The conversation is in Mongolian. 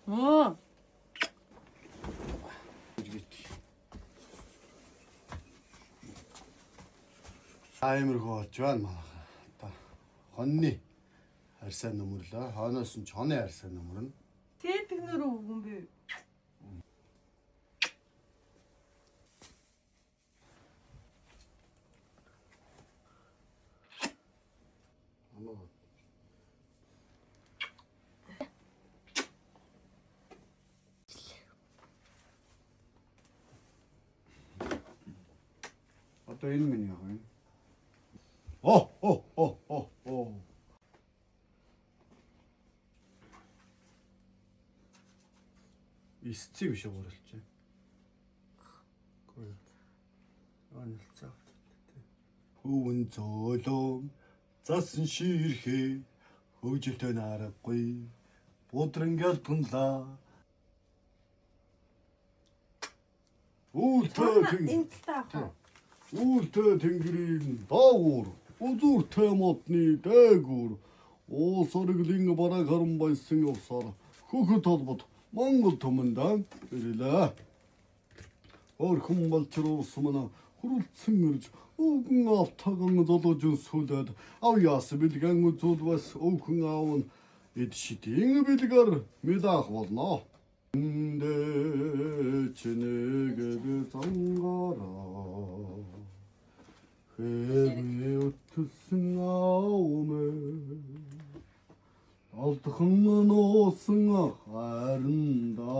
어. Аймаргоо жван маа. Та хонны харьсан нөмөрлөө. Хооноос нь чоны харьсан нөмөрнө. Тэтгэнөр үгэн би. Одоо энэ минь яг юм. Оо. Исти биш ууралч. Гой. Анилцаа. Хөвөн зөөлөө засан ширхээ хөөжөлтөө нарахгүй будрангал тунлаа. Үүлтэй тэнгэрийн даавуур үзүүртэй модны дээгүүр уусарглын бараг харан байсан явсаар хөхөт толбот Монгол төмөндөө ирэлээ. Орхон болчруулсан мана хуралцсан ирж өвгөн автаган золгожин сүлээд ав яас билгэн үзүүл бас өвгөн аавн эд шидийн билгэр медах болно. Чэнэгэ зангараа хэвээ утсан аумэ алдхан нуусан харанда